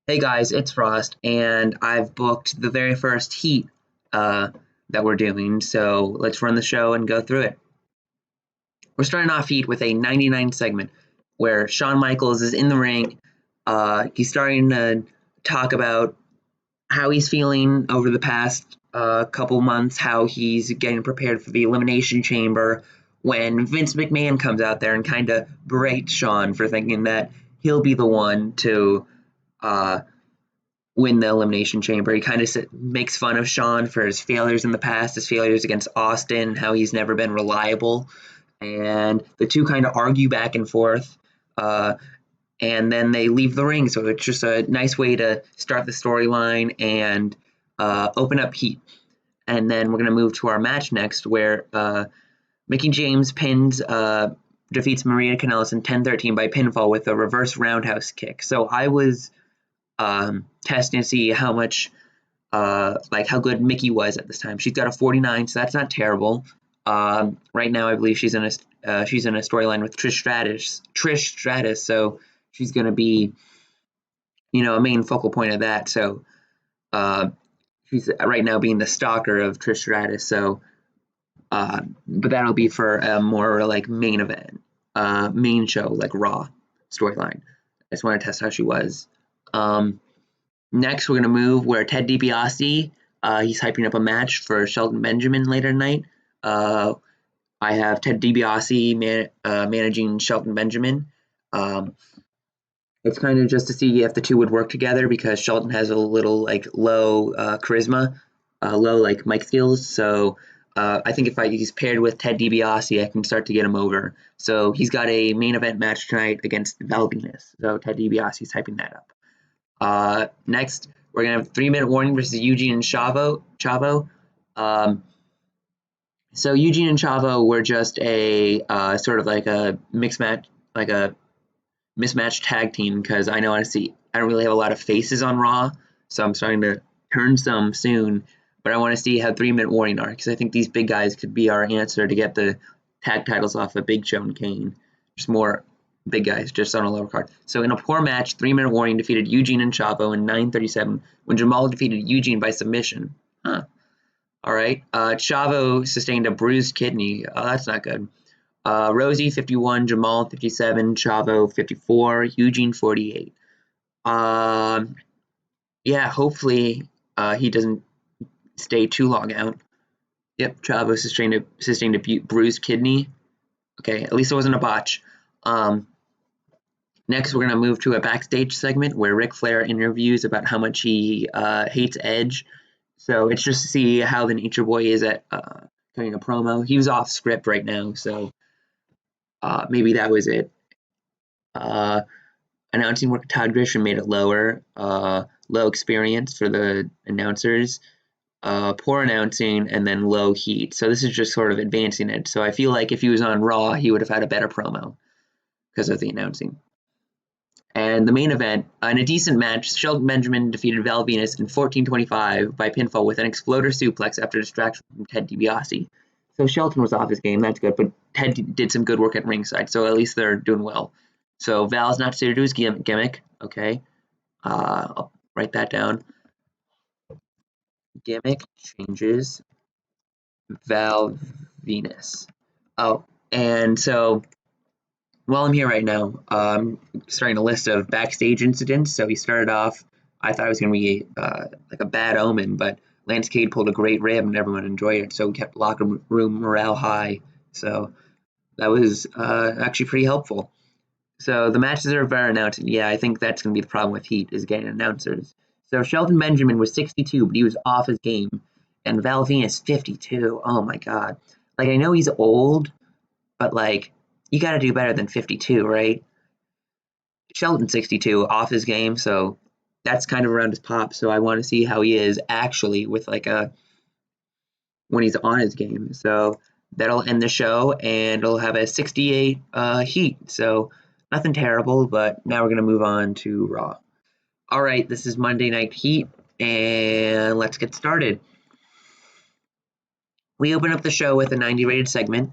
Hey guys, it's Frost, and I've booked the very first heat that we're doing, so let's run the show and go through it. We're starting off heat with a 99 segment where Shawn Michaels is in the ring. He's starting to talk about how he's feeling over the past couple months, how he's getting prepared for the Elimination Chamber, when Vince McMahon comes out there and kind of berates Shawn for thinking that he'll be the one to uh, win the Elimination Chamber. He kind of makes fun of Shawn for his failures in the past, his failures against Austin, how he's never been reliable. And the two kind of argue back and forth. And then they leave the ring. So it's just a nice way to start the storyline and open up heat. And then we're going to move to our match next, where Mickie James defeats Maria Kanellis in 10-13 by pinfall with a reverse roundhouse kick. So I was testing to see how much, how good Mickie was at this time. She's got a 49, so that's not terrible. Right now, I believe she's in a storyline with Trish Stratus, so she's going to be, a main focal point of that. So she's right now being the stalker of Trish Stratus. So, but that'll be for a more like main event, main show like Raw storyline. I just want to test how she was. Next, we're going to move where Ted DiBiase, he's hyping up a match for Shelton Benjamin later tonight. I have Ted DiBiase managing Shelton Benjamin. It's kind of just to see if the two would work together because Shelton has a little low charisma, low mic skills. So I think if he's paired with Ted DiBiase, I can start to get him over. So he's got a main event match tonight against Val Venis. So Ted DiBiase is hyping that up. Next, we're going to have 3-minute warning versus Eugene and Chavo. So Eugene and Chavo were just a sort of like a mixed match, like a mismatched tag team because I don't really have a lot of faces on Raw, so I'm starting to turn some soon. But I want to see how 3-minute warning are because I think these big guys could be our answer to get the tag titles off of Big Show and Kane. Just more big guys just on a lower card. So in a poor match, 3-minute warning defeated Eugene and Chavo in 9:37 when Jamal defeated Eugene by submission. Huh. All right. Chavo sustained a bruised kidney. Oh, that's not good. Rosie 51, Jamal 57, Chavo 54, Eugene 48. Yeah, hopefully he doesn't stay too long out. Yep, Chavo sustained a bruised kidney. Okay, at least it wasn't a botch. Next, we're going to move to a backstage segment where Ric Flair interviews about how much he hates Edge. So it's just to see how the Nature Boy is at cutting a promo. He was off script right now, so maybe that was it. Announcing work, Todd Grisham made it lower. Low experience for the announcers. Poor announcing, and then low heat. So this is just sort of advancing it. So I feel like if he was on Raw, he would have had a better promo because of the announcing. And the main event, in a decent match, Shelton Benjamin defeated Val Venis in 14:25 by pinfall with an exploder suplex after distraction from Ted DiBiase. So Shelton was off his game, that's good, but Ted did some good work at ringside, so at least they're doing well. So Val's not suited to his gimmick, okay. I'll write that down. Gimmick changes Val Venis. Oh, and so while I'm here right now, starting a list of backstage incidents. So he started off, I thought it was going to be like a bad omen, but Lance Cade pulled a great rib and everyone enjoyed it. So we kept locker room morale high. So that was actually pretty helpful. So the matches are very announced. Yeah, I think that's going to be the problem with Heat is getting announcers. So Shelton Benjamin was 62, but he was off his game. And Val Venis 52. Oh my God. I know he's old, but you got to do better than 52, right? Shelton 62 off his game, so that's kind of around his pop. So I want to see how he is actually with when he's on his game. So that'll end the show, and it'll have a 68 heat. So nothing terrible, but now we're gonna move on to Raw. All right, this is Monday Night Heat, and let's get started. We open up the show with a 90 rated segment.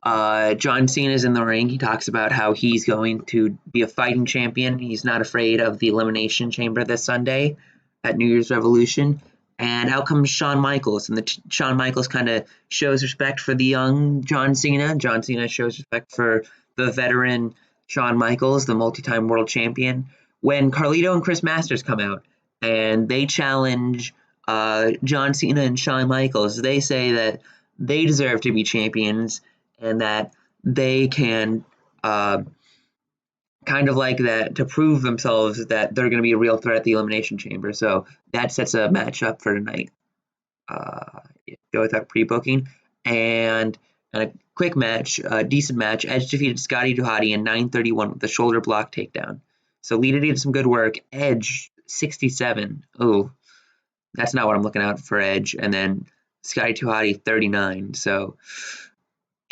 John Cena's in the ring. He talks about how he's going to be a fighting champion. He's not afraid of the Elimination Chamber this Sunday at New Year's Revolution. And out comes Shawn Michaels, and Shawn Michaels kind of shows respect for the young John Cena. John Cena shows respect for the veteran Shawn Michaels, the multi-time world champion. When Carlito and Chris Masters come out and they challenge John Cena and Shawn Michaels, they say that they deserve to be champions and that they can kind of like that to prove themselves that they're going to be a real threat at the Elimination Chamber. So that sets a match up for tonight. Go without pre-booking. And a quick match, a decent match. Edge defeated Scotty Duhati in 9:31 with a shoulder block takedown. So Lita did some good work. Edge 67. Oh, that's not what I'm looking at for Edge. And then Scotty Duhati 39. So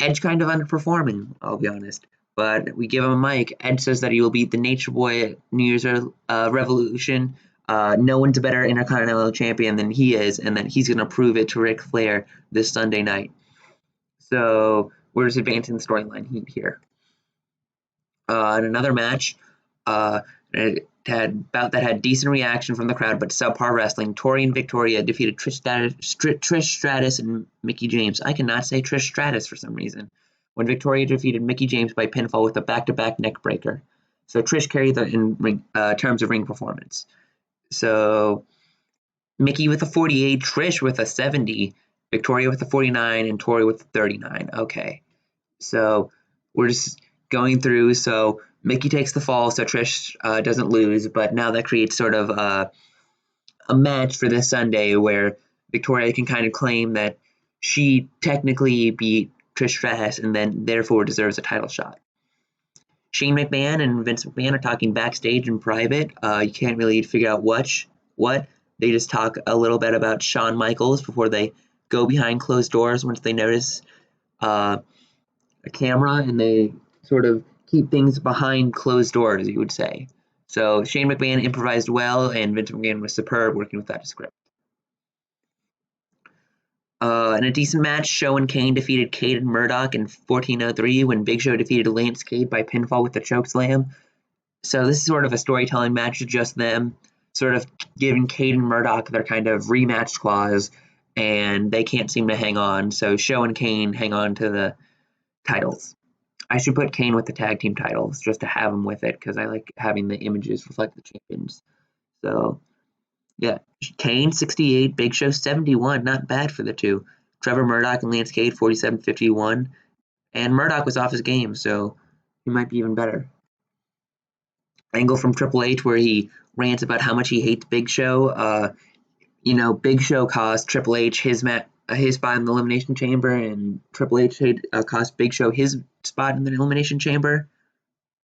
Edge kind of underperforming, I'll be honest. But we give him a mic. Edge says that he will beat the Nature Boy at New Year's Revolution. No one's a better Intercontinental Champion than he is, and that he's going to prove it to Ric Flair this Sunday night. So we're just advancing the storyline here. In another match, it had decent reaction from the crowd, but subpar wrestling. Tori and Victoria defeated Trish Stratus and Mickie James. I cannot say Trish Stratus for some reason. When Victoria defeated Mickie James by pinfall with a back-to-back neck breaker. So Trish carried in terms of ring performance. So Mickie with a 48, Trish with a 70, Victoria with a 49, and Tori with a 39. Okay. So we're just going through. So Mickie takes the fall, so Trish doesn't lose. But now that creates sort of a match for this Sunday where Victoria can kind of claim that she technically beat Trish Stratus and then therefore deserves a title shot. Shane McMahon and Vince McMahon are talking backstage in private. You can't really figure out what. They just talk a little bit about Shawn Michaels before they go behind closed doors once they notice a camera, and they sort of keep things behind closed doors, you would say. So Shane McMahon improvised well, and Vince McMahon was superb working with that script. In a decent match, Show and Kane defeated Cade and Murdoch in 14:03 when Big Show defeated Lance Cade by pinfall with the chokeslam. So this is sort of a storytelling match with just them, sort of giving Cade and Murdoch their kind of rematch clause, and they can't seem to hang on. So Show and Kane hang on to the titles. I should put Kane with the tag team titles just to have him with it because I like having the images reflect the champions. So yeah, Kane 68, Big Show 71, not bad for the two. Trevor Murdoch and Lance Cade 47-51, and Murdoch was off his game, so he might be even better. Angle from Triple H where he rants about how much he hates Big Show. Big Show cost Triple H his spot in the Elimination Chamber, and Triple H cost Big Show his spot in the Elimination Chamber.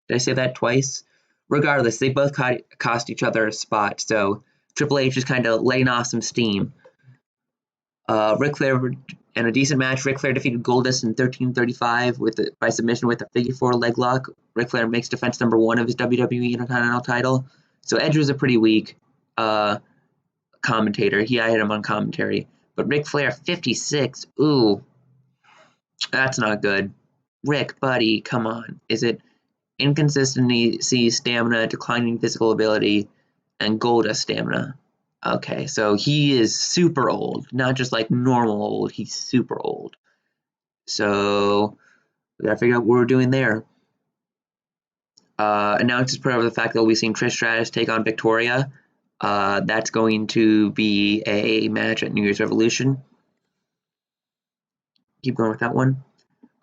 Did I say that twice? Regardless, they both cost each other a spot, so Triple H is kind of laying off some steam. Ric Flair, in a decent match, Ric Flair defeated Goldust in 13:35 by submission with a figure four leg lock. Ric Flair makes defense number 1 of his WWE Intercontinental title. So Edge was a pretty weak commentator. I had him on commentary. But Ric Flair 56, ooh, that's not good. Rick, buddy, come on. Is it inconsistency, stamina, declining physical ability, and Goldust stamina? Okay, so he is super old, not just like normal old, he's super old. So we gotta figure out what we're doing there. Announces put over the fact that we'll be seeing Trish Stratus take on Victoria. That's going to be a match at New Year's Revolution. Keep going with that one.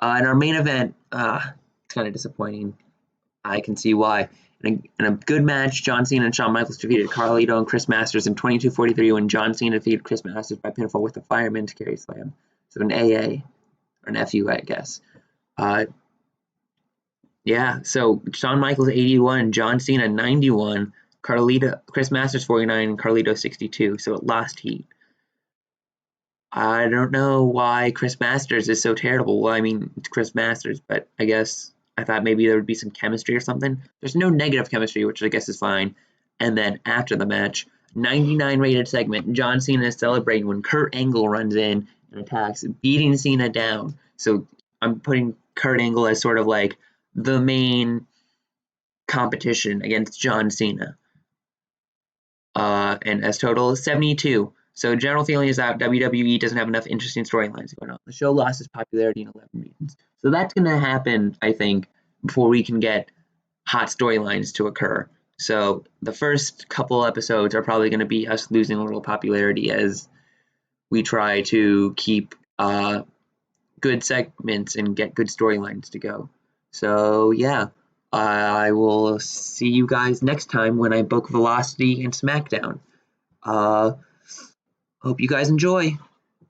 In our main event, it's kind of disappointing. I can see why. In a good match, John Cena and Shawn Michaels defeated Carlito and Chris Masters in 22:43 when John Cena defeated Chris Masters by pinfall with a Fireman's Carry Slam. So an AA, or an FU, I guess. So Shawn Michaels 81, John Cena 91, Chris Masters 49, and Carlito 62. So it lost heat. I don't know why Chris Masters is so terrible. Well, I mean, it's Chris Masters, but I guess I thought maybe there would be some chemistry or something. There's no negative chemistry, which I guess is fine. And then after the match, 99 rated segment, John Cena is celebrating when Kurt Angle runs in and attacks, beating Cena down. So I'm putting Kurt Angle as sort of like the main competition against John Cena. And as total 72. So general feeling is that WWE doesn't have enough interesting storylines going on. The show lost its popularity in 11 reasons. So that's going to happen, I think, before we can get hot storylines to occur. So the first couple episodes are probably going to be us losing a little popularity as we try to keep good segments and get good storylines to go. So yeah, I will see you guys next time when I book Velocity and SmackDown. Hope you guys enjoy.